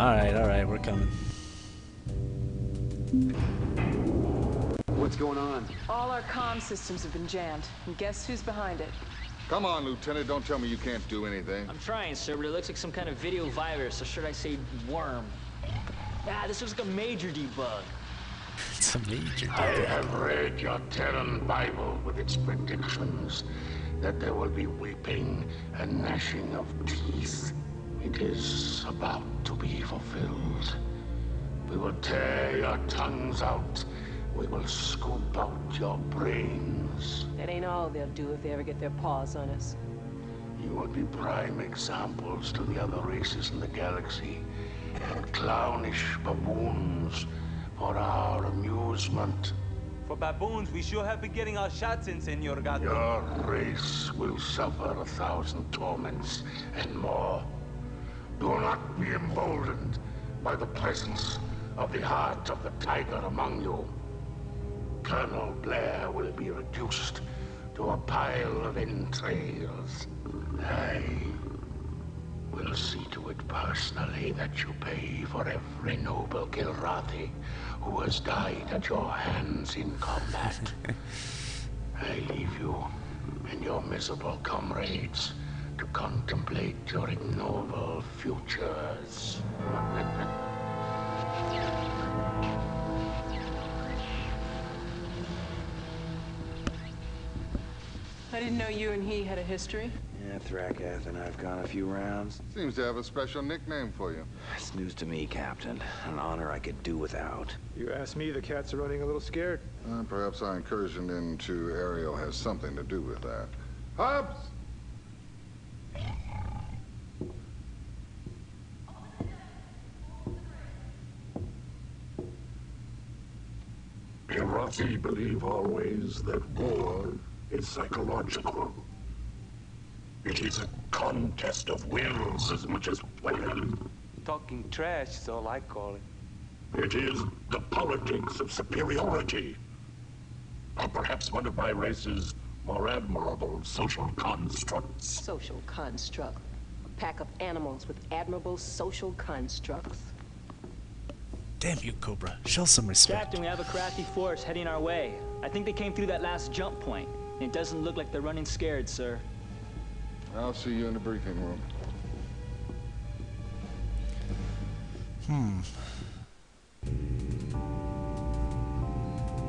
Alright, we're coming. What's going on? All our comm systems have been jammed, and guess who's behind it? Come on, Lieutenant, don't tell me you can't do anything. I'm trying, sir, but it looks like some kind of video virus, or should I say worm. Ah, this looks like a major debug. It's a major I have read your Terran Bible with its predictions that there will be weeping and gnashing of teeth. It is about to be fulfilled. We will tear your tongues out. We will scoop out your brains. That ain't all they'll do if they ever get their paws on us. You will be prime examples to the other races in the galaxy, and clownish baboons for our amusement. For baboons, we sure have been getting our shots in, Senor Gato. Your race will suffer 1,000 torments and more. Do not be emboldened by the presence of the heart of the tiger among you. Colonel Blair will be reduced to a pile of entrails. I will see to it personally that you pay for every noble Kilrathi who has died at your hands in combat. I leave you and your miserable comrades to contemplate your ignoble futures. I didn't know you and he had a history. Yeah, Thrakath and I've gone a few rounds. Seems to have a special nickname for you. It's news to me, Captain. An honor I could do without. You ask me, the cats are running a little scared. Perhaps our incursion into Ariel has something to do with that. Hobbs! Kilrathi believe always that war is psychological. It is a contest of wills as much as weapon. Talking trash is all I call it. It is the politics of superiority. Or perhaps one of my race's more admirable social constructs. Social construct. A pack of animals with admirable social constructs. Damn you, Cobra. Show some respect. Captain, we have a Kilrathi force heading our way. I think they came through that last jump point. And it doesn't look like they're running scared, sir. I'll see you in the briefing room.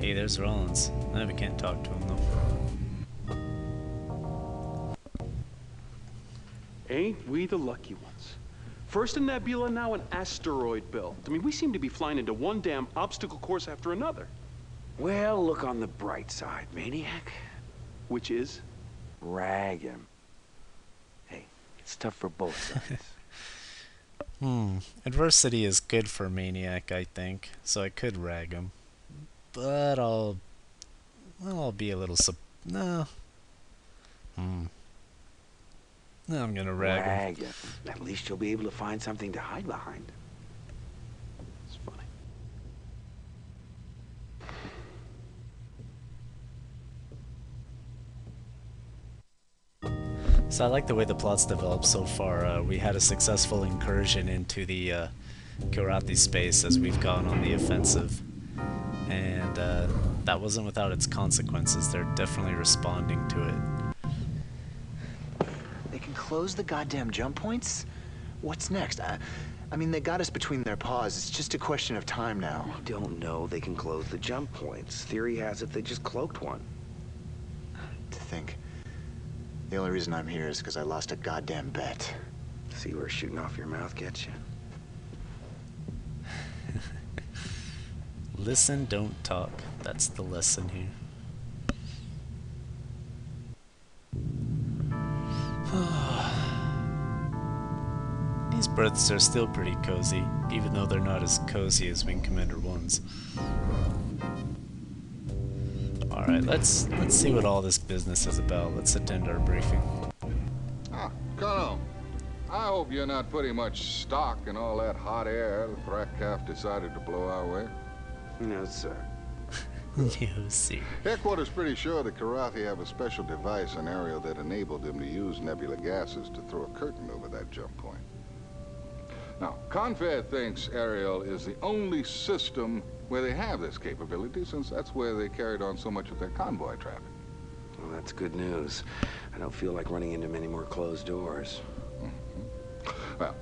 Hey, there's Rollins. No, we can't talk to him, though. Ain't we the lucky ones? First a nebula, now an asteroid belt. I mean, we seem to be flying into one damn obstacle course after another. Well, look on the bright side, Maniac. Which is? Rag him. Hey, it's tough for both sides. Adversity is good for Maniac, I think. So I could rag him. But I'll be a little no. No, I'm gonna rag him. At least you'll be able to find something to hide behind. It's funny. So I like the way the plot's developed so far. We had a successful incursion into the Kilrathi space as we've gone on the offensive. And that wasn't without its consequences. They're definitely responding to it. They can close the goddamn jump points? What's next? I mean, they got us between their paws. It's just a question of time now. We don't know they can close the jump points. Theory has it they just cloaked one. To think. The only reason I'm here is because I lost a goddamn bet. See where shooting off your mouth gets you? Listen, don't talk. That's the lesson here. These berths are still pretty cozy, even though they're not as cozy as Wing Commander 1's. Alright, let's see what all this business is about. Let's attend our briefing. Colonel, I hope you're not putting much stock in all that hot air the Thrakath decided to blow our way. No, sir. No, sir. Headquarters pretty sure the Kilrathi have a special device in Ariel that enabled them to use nebula gases to throw a curtain over that jump point. Now, Confed thinks Ariel is the only system where they have this capability, since that's where they carried on so much of their convoy traffic. Well, that's good news. I don't feel like running into many more closed doors. Well,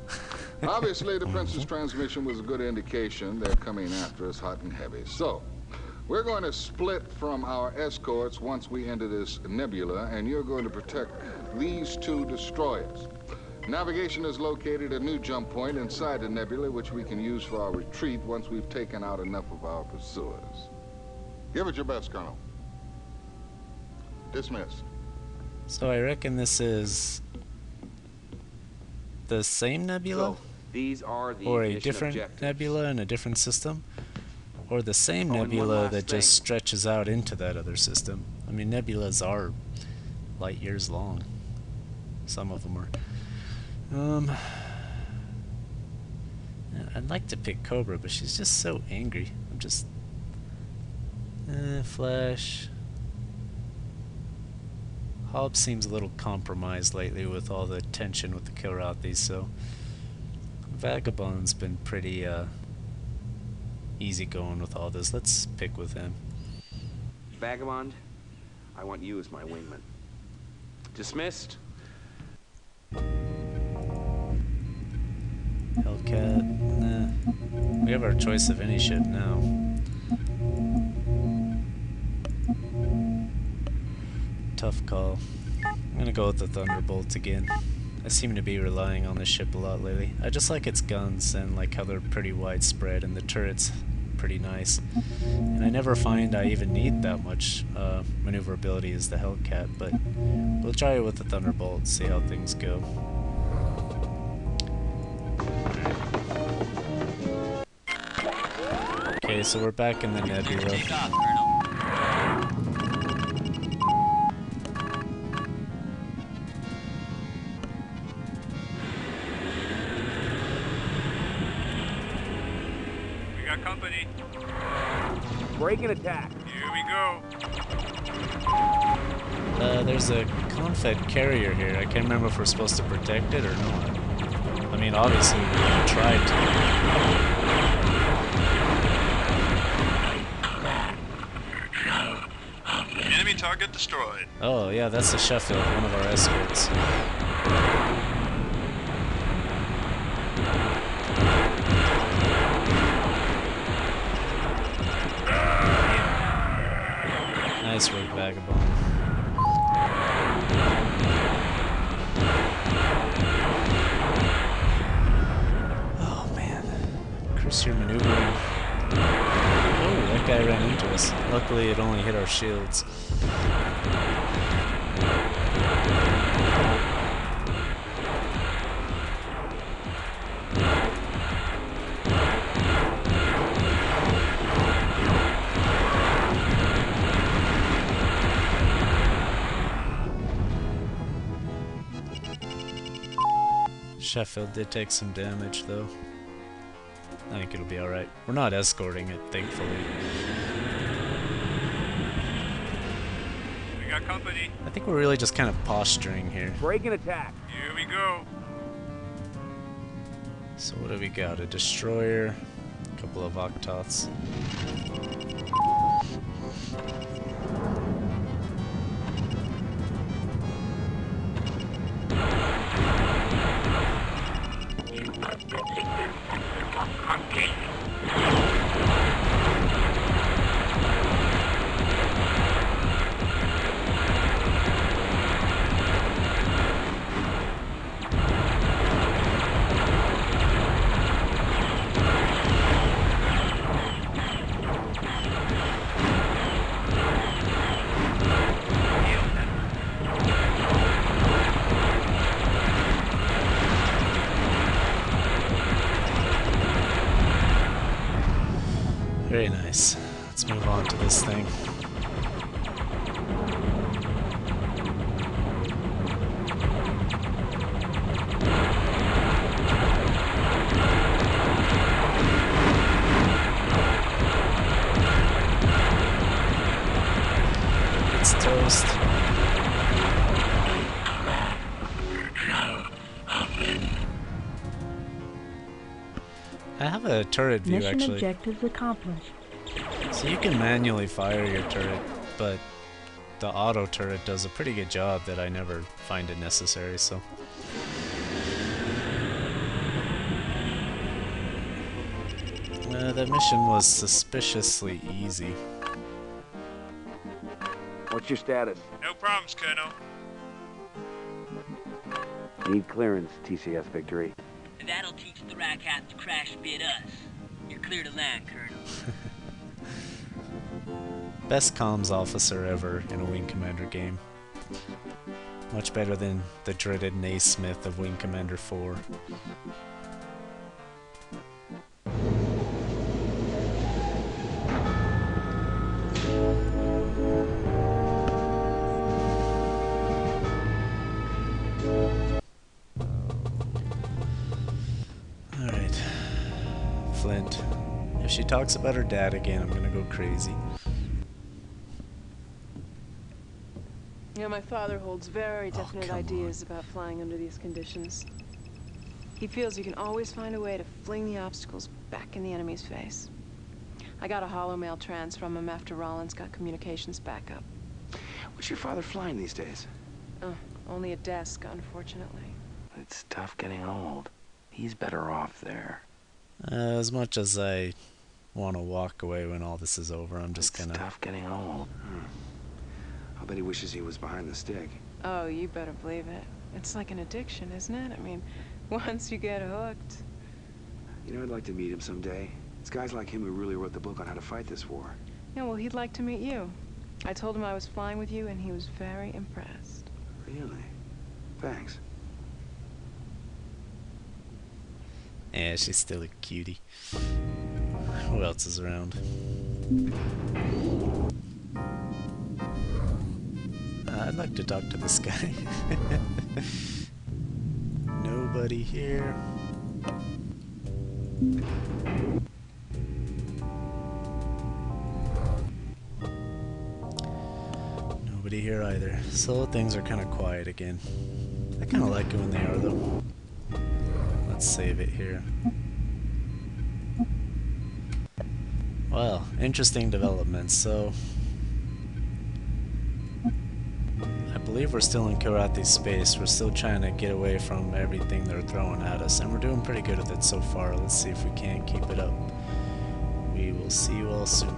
obviously the Prince's transmission was a good indication they're coming after us hot and heavy. So, we're going to split from our escorts once we enter this nebula, and you're going to protect these two destroyers. Navigation is located at a new jump point inside the nebula, which we can use for our retreat once we've taken out enough of our pursuers. Give it your best, Colonel. Dismissed. So I reckon this is the same nebula? So, these are the Or a mission different objectives. nebula in a different system? Or the same Oh, and one nebula last that just thing. stretches out into that other system? I mean, nebulas are light years long. Some of them are. I'd like to pick Cobra, but she's just so angry. I'm just... Flash... Hobbs seems a little compromised lately with all the tension with the Kilrathi, so... Vagabond's been pretty, easy going with all this. Let's pick with him. Vagabond, I want you as my wingman. Dismissed. Hellcat, nah. We have our choice of any ship now. Tough call. I'm gonna go with the Thunderbolt again. I seem to be relying on this ship a lot lately. I just like its guns and like how they're pretty widespread, and the turret's pretty nice. And I never find I even need that much maneuverability as the Hellcat, but we'll try it with the Thunderbolt, see how things go. Okay, so we're back in the nebula. We got company. Break and attack. Here we go. There's a Confed carrier here. I can't remember if we're supposed to protect it or not. I mean, obviously we tried to. Enemy target destroyed. Oh, yeah, that's the Sheffield, one of our escorts. Nice work, Vagabond. Oh, man. Chris, you're maneuvering. Oh, that guy ran into us. Luckily, it only hit our shields. Sheffield did take some damage, though. I think it'll be alright. We're not escorting it, thankfully. We got company. I think we're really just kind of posturing here. Break and attack. Here we go. So what do we got? A destroyer, a couple of Octoths. Very nice. Let's move on to this thing. It's toast. I have a turret view Mission actually. objectives accomplished. So you can manually fire your turret, but the auto turret does a pretty good job that I never find it necessary, so. That mission was suspiciously easy. What's your status? No problems, Colonel. Need clearance, TCS Victory. That'll teach the Rack Hat to crash bid us. You're clear to land, Colonel. Best comms officer ever in a Wing Commander game. Much better than the dreaded Naismith of Wing Commander 4. Alright. Flint. If she talks about her dad again, I'm gonna go crazy. You know, my father holds very Oh, definite come ideas about flying under these conditions. He feels you can always find a way to fling the obstacles back in the enemy's face. I got a holomail trans from him after Rollins got communications back up. What's your father flying these days? Only a desk, unfortunately. It's tough getting old. He's better off there. As much as I want to walk away when all this is over, I'm just gonna... It's tough getting old. I'll bet he wishes he was behind the stick. Oh, you better believe it. It's like an addiction, isn't it? I mean, once you get hooked. You know, I'd like to meet him someday. It's guys like him who really wrote the book on how to fight this war. Yeah, well, he'd like to meet you. I told him I was flying with you, and he was very impressed. Really? Thanks. Yeah, she's still a cutie. Who else is around? I'd like to talk to this guy. Nobody here. Nobody here either. So things are kind of quiet again. I kind of like it when they are though. Let's save it here. Well, interesting developments. So I believe we're still in Kilrathi space. We're still trying to get away from everything they're throwing at us, and we're doing pretty good with it so far. Let's see if we can keep it up. We will see you all soon.